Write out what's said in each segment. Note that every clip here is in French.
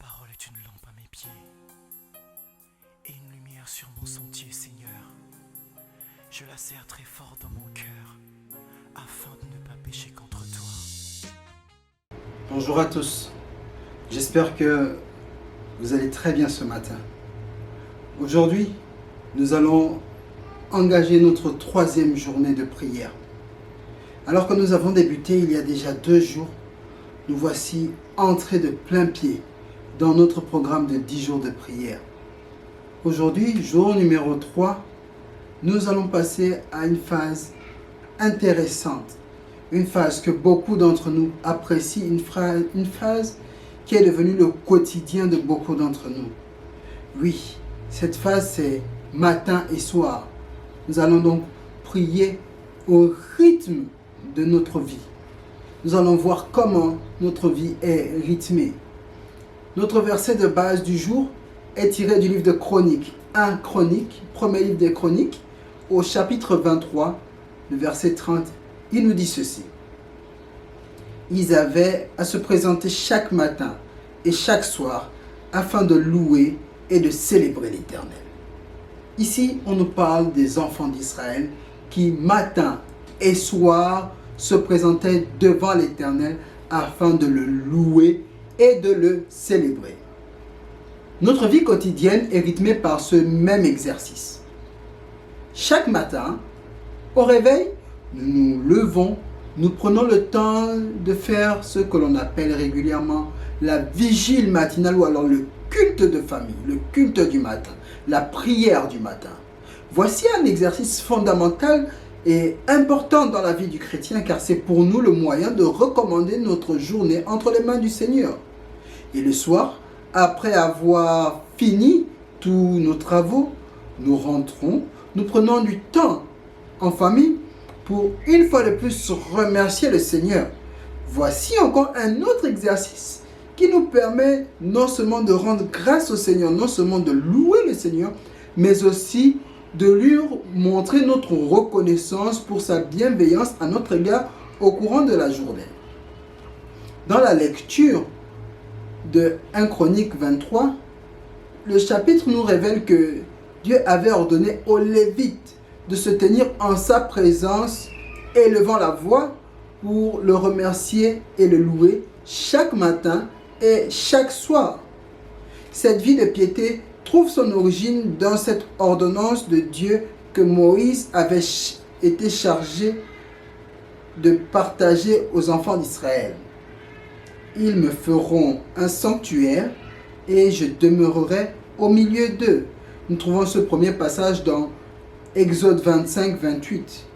parole est une lampe à mes pieds et une lumière sur mon sentier, Seigneur. Je la serre très fort dans mon cœur afin de ne pas pécher contre toi. Bonjour à tous, j'espère que vous allez très bien ce matin. Aujourd'hui, nous allons engager notre 3e journée de prière. Alors que nous avons débuté il y a déjà 2 jours, nous voici entrés de plein pied dans notre programme de 10 jours de prière. Aujourd'hui, jour numéro 3, nous allons passer à une phase intéressante, une phase que beaucoup d'entre nous apprécient, une phase qui est devenue le quotidien de beaucoup d'entre nous. Oui, cette phase c'est matin et soir. Nous allons donc prier au rythme de notre vie. Nous allons voir comment notre vie est rythmée. Notre verset de base du jour est tiré du livre de Chroniques, 1 Chroniques, premier livre des Chroniques, au chapitre 23, le verset 30. Il nous dit ceci. Ils avaient à se présenter chaque matin et chaque soir afin de louer et de célébrer l'Éternel. Ici, on nous parle des enfants d'Israël qui, matin et soir, se présentaient devant l'Éternel afin de le louer et de le célébrer. Notre vie quotidienne est rythmée par ce même exercice. Chaque matin, au réveil, nous nous levons, nous prenons le temps de faire ce que l'on appelle régulièrement la vigile matinale ou alors le culte de famille, le culte du matin, la prière du matin. Voici un exercice fondamental et important dans la vie du chrétien car c'est pour nous le moyen de recommander notre journée entre les mains du Seigneur. Et le soir, après avoir fini tous nos travaux, nous rentrons, nous prenons du temps en famille pour une fois de plus remercier le Seigneur. Voici encore un autre exercice qui nous permet non seulement de rendre grâce au Seigneur, non seulement de louer le Seigneur, mais aussi de lui montrer notre reconnaissance pour sa bienveillance à notre égard au courant de la journée. Dans la lecture de 1 Chronique 23, le chapitre nous révèle que Dieu avait ordonné aux Lévites de se tenir en sa présence, élevant la voix pour le remercier et le louer chaque matin et chaque soir. Cette vie de piété trouve son origine dans cette ordonnance de Dieu que Moïse avait été chargé de partager aux enfants d'Israël. Ils me feront un sanctuaire et je demeurerai au milieu d'eux. Nous trouvons ce premier passage dans Exode 25, 28.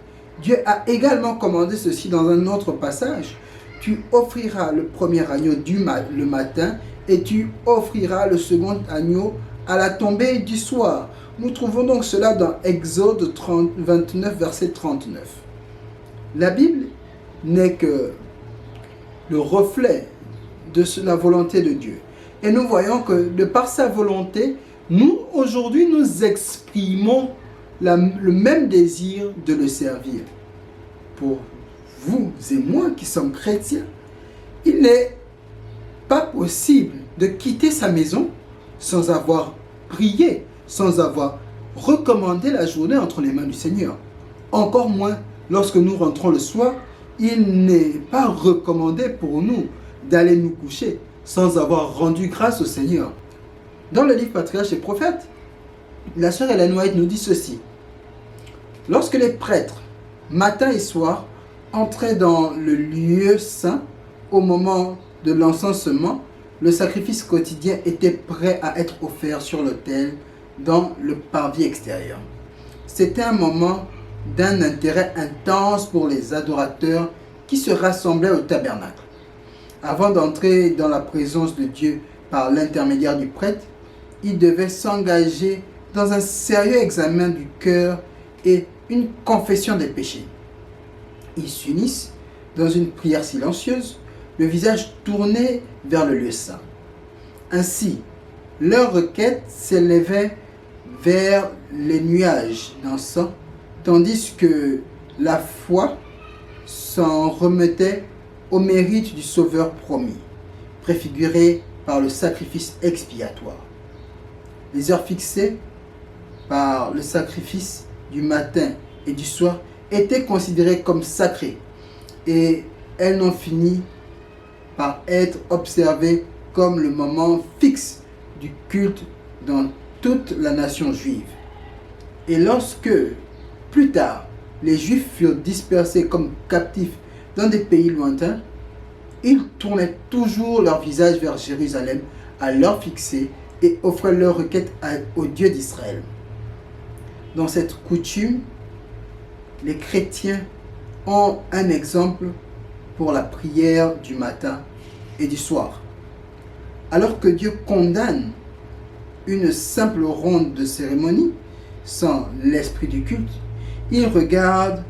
Dieu a également commandé ceci dans un autre passage. Tu offriras le premier agneau le matin et tu offriras le second agneau à la tombée du soir. Nous trouvons donc cela dans Exode 29, verset 39. La Bible n'est que le reflet de la volonté de Dieu. Et nous voyons que de par sa volonté, nous aujourd'hui nous exprimons le même désir de le servir. Pour vous et moi qui sommes chrétiens, il n'est pas possible de quitter sa maison sans avoir prié, sans avoir recommandé la journée entre les mains du Seigneur. Encore moins lorsque nous rentrons le soir, il n'est pas recommandé pour nous d'aller nous coucher sans avoir rendu grâce au Seigneur. Dans le livre Patriarches et Prophètes, la sœur Ellen White nous dit ceci. Lorsque les prêtres, matin et soir, entraient dans le lieu saint au moment de l'encensement, le sacrifice quotidien était prêt à être offert sur l'autel dans le parvis extérieur. C'était un moment d'un intérêt intense pour les adorateurs qui se rassemblaient au tabernacle. Avant d'entrer dans la présence de Dieu par l'intermédiaire du prêtre, ils devaient s'engager dans un sérieux examen du cœur et une confession des péchés. Ils s'unissent dans une prière silencieuse, le visage tourné vers le lieu saint. Ainsi, leur requête s'élevait vers les nuages d'encens, tandis que la foi s'en remettait au mérite du Sauveur promis, préfiguré par le sacrifice expiatoire. Les heures fixées par le sacrifice du matin et du soir étaient considérées comme sacrées et elles n'ont fini par être observées comme le moment fixe du culte dans toute la nation juive. Et lorsque, plus tard, les Juifs furent dispersés comme captifs dans des pays lointains, ils tournaient toujours leur visage vers Jérusalem à l'heure fixée et offraient leurs requêtes au Dieu d'Israël. Dans cette coutume, les chrétiens ont un exemple pour la prière du matin et du soir. Alors que Dieu condamne une simple ronde de cérémonie sans l'esprit du culte, il regarde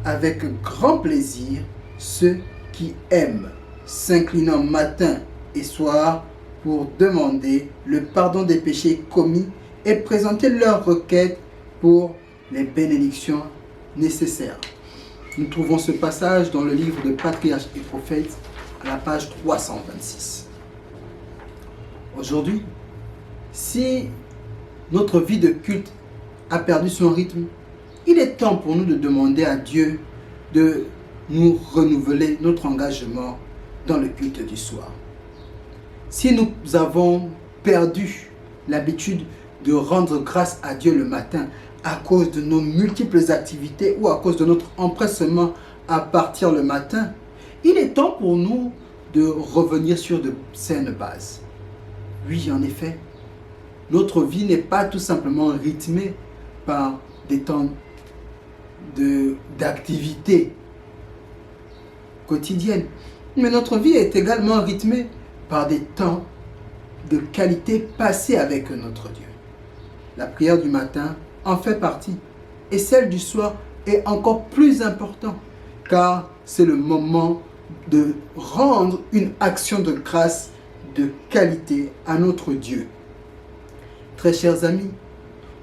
avec grand plaisir ceux qui aiment, s'inclinant matin et soir pour demander le pardon des péchés commis et présenter leurs requêtes pour les bénédictions nécessaires. Nous trouvons ce passage dans le livre de Patriarches et Prophètes à la page 326. Aujourd'hui, si notre vie de culte a perdu son rythme, il est temps pour nous de demander à Dieu de nous renouveler notre engagement dans le culte du soir. Si nous avons perdu l'habitude de rendre grâce à Dieu le matin à cause de nos multiples activités ou à cause de notre empressement à partir le matin, il est temps pour nous de revenir sur de saines bases. Oui, en effet, notre vie n'est pas tout simplement rythmée par des temps d'activité quotidienne, mais notre vie est également rythmée par des temps de qualité passés avec notre Dieu. La prière du matin en fait partie et celle du soir est encore plus importante car c'est le moment de rendre une action de grâce de qualité à notre Dieu. Très chers amis,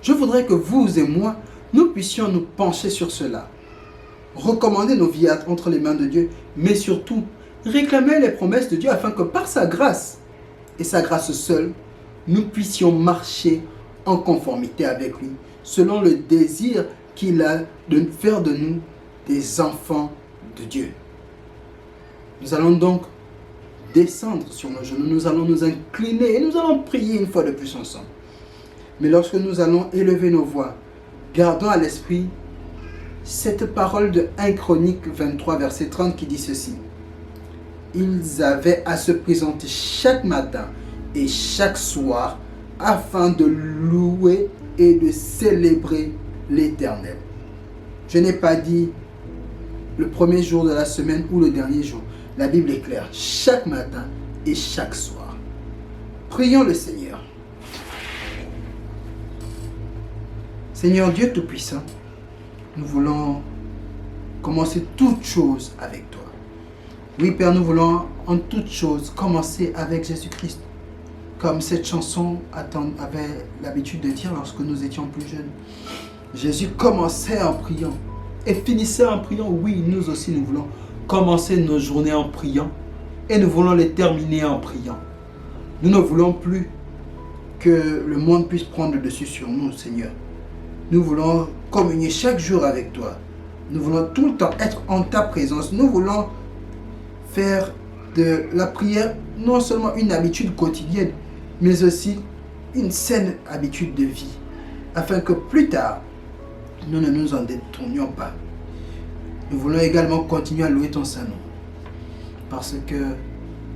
je voudrais que vous et moi, nous puissions nous pencher sur cela, recommander nos vies entre les mains de Dieu, mais surtout réclamer les promesses de Dieu afin que par sa grâce et sa grâce seule, nous puissions marcher en conformité avec lui, selon le désir qu'il a de faire de nous des enfants de Dieu. Nous allons donc descendre sur nos genoux, nous allons nous incliner et nous allons prier une fois de plus ensemble. Mais lorsque nous allons élever nos voix, gardons à l'esprit cette parole de 1 Chronique 23, verset 30 qui dit ceci. Ils avaient à se présenter chaque matin et chaque soir afin de louer et de célébrer l'Éternel. Je n'ai pas dit le premier jour de la semaine ou le dernier jour. La Bible est claire, chaque matin et chaque soir. Prions le Seigneur. Seigneur Dieu Tout-Puissant, nous voulons commencer toutes choses avec toi. Oui Père, nous voulons en toutes choses commencer avec Jésus-Christ. Comme cette chanson avait l'habitude de dire lorsque nous étions plus jeunes. Jésus commençait en priant et finissait en priant. Oui, nous aussi nous voulons commencer nos journées en priant et nous voulons les terminer en priant. Nous ne voulons plus que le monde puisse prendre le dessus sur nous, Seigneur. Nous voulons communier chaque jour avec toi. Nous voulons tout le temps être en ta présence. Nous voulons faire de la prière non seulement une habitude quotidienne, mais aussi une saine habitude de vie, afin que plus tard, nous ne nous en détournions pas. Nous voulons également continuer à louer ton Saint-Nom, parce que,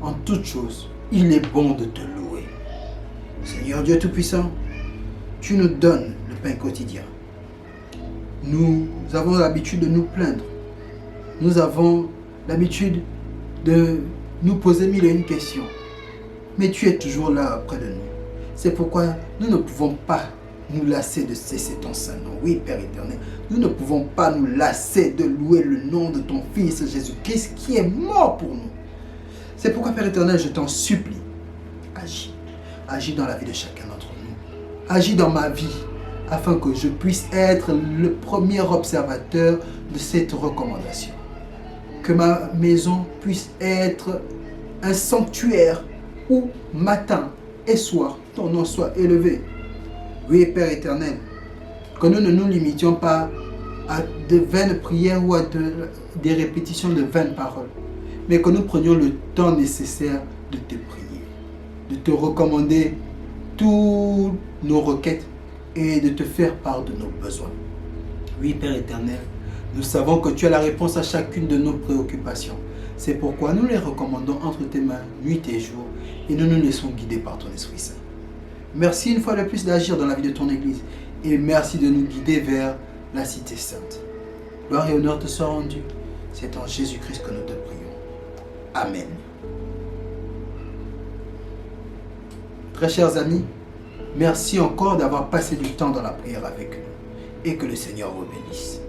en toute chose, il est bon de te louer. Seigneur Dieu Tout-Puissant, tu nous donnes le pain quotidien. Nous avons l'habitude de nous plaindre. Nous avons l'habitude de nous poser mille et une questions. Mais tu es toujours là près de nous. C'est pourquoi nous ne pouvons pas nous lasser de cesser ton Saint-Nom. Oui, Père éternel, nous ne pouvons pas nous lasser de louer le nom de ton Fils Jésus-Christ qui est mort pour nous. C'est pourquoi, Père éternel, je t'en supplie, agis. Agis dans la vie de chacun d'entre nous. Agis dans ma vie, afin que je puisse être le premier observateur de cette recommandation. Que ma maison puisse être un sanctuaire où matin et soir, ton nom soit élevé. Oui, Père éternel, que nous ne nous limitions pas à de vaines prières ou à des répétitions de vaines paroles, mais que nous prenions le temps nécessaire de te prier, de te recommander toutes nos requêtes et de te faire part de nos besoins. Oui, Père éternel, nous savons que tu as la réponse à chacune de nos préoccupations. C'est pourquoi nous les recommandons entre tes mains, nuit et jour, et nous nous laissons guider par ton Esprit Saint. Merci une fois de plus d'agir dans la vie de ton Église, et merci de nous guider vers la cité sainte. Gloire et honneur te soient rendus. C'est en Jésus-Christ que nous te prions. Amen. Très chers amis, merci encore d'avoir passé du temps dans la prière avec nous, et que le Seigneur vous bénisse.